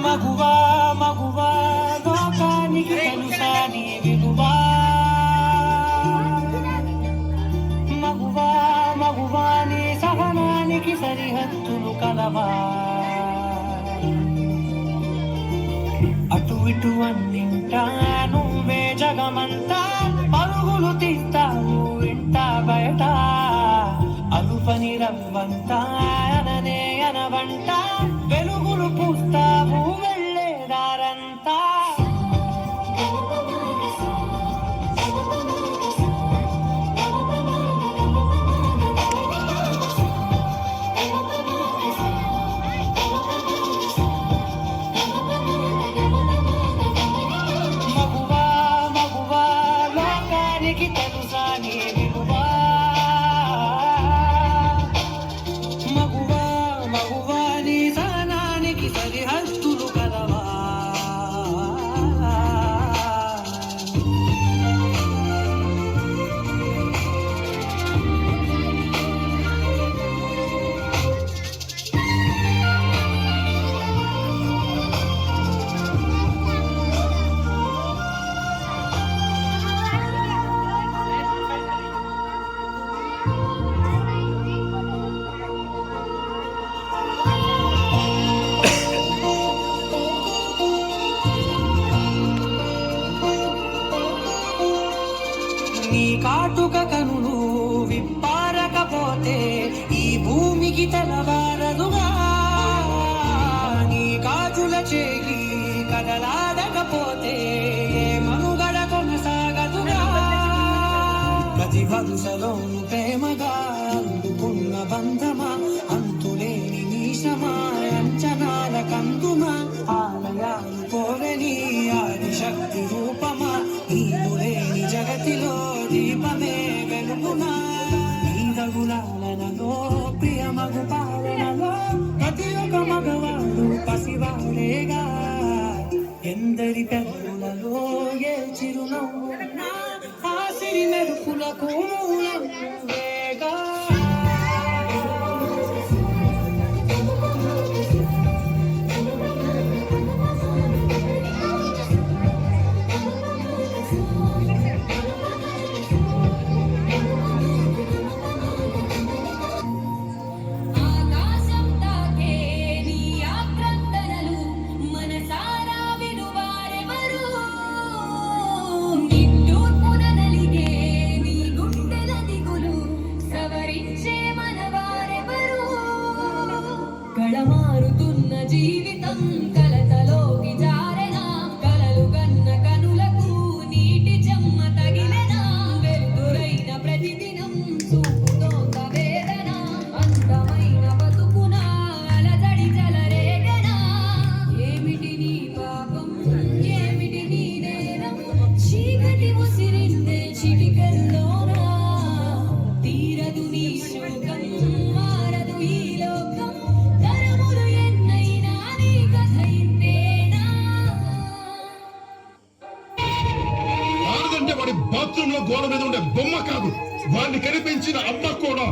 మగువా మగువా లోకానికి తెలుసా నీ విలువా మగువా మగువా నీ సహనానికి సరిహద్దులు కలవా అటు ఇటు అన్నింటా నువ్వే జగమంతా పరుగులు తీస్తావు ఇంట బయట అలుపని రవ్వంతా అననే అనవంట వెలుగులు పూస్తావు వెళ్ళేదారంతా మగువా మగువా లోకానికి తెలుసా నీ విలువా మగువా మగువా నీ సహనానికి సరిహద్దులు కలవా నీ కాటుక కనులు విప్పారకపోతే ఈ భూమికి తెలవారదుగా నీ కాజుల చేయి కదలాడకపోతే మనుగడ కొనసాగదుగా ప్రతి వరుసలోను ప్రేమగా అందుకున్న బంధమా అంతులేని నీశమా అంచనాల కందుమా ఆలయాలు పోవని ఆదిశక్తి రూపమా నీవు లేని జగతిలో దీపమే వెలుగునా నీదగులాలనలో ప్రియ మగు పాలనలో ప్రతి ఒక్క మగవాడు పసివాడేగా ఎందరి పెదవులలో ఏ చిరునవ్వున్నా ఆ సిరి మెరుపులకు మూలం నువ్వేగా కళమారుతున్న జీవితం కలతలోకి జారెనా కలలు కన్న కనులకు నీటి చెమ్మ తగిలెనా వెలుతురైన ప్రతిదినం చూపుతోంద వేదన అందమైన బతుకున అలజడి జలరేగనా ఏమిటి నీ పాపం ఏమిటి నీ నేరం చీకటి ముసిరిందే చిటికల్లోనా తీరదు నీ శోకం మారదు ఈ లోకం బాత్రూమ్ లో గోడ మీద ఉండే బొమ్మ కాదు వాడిని కనిపించిన అమ్మ కూడా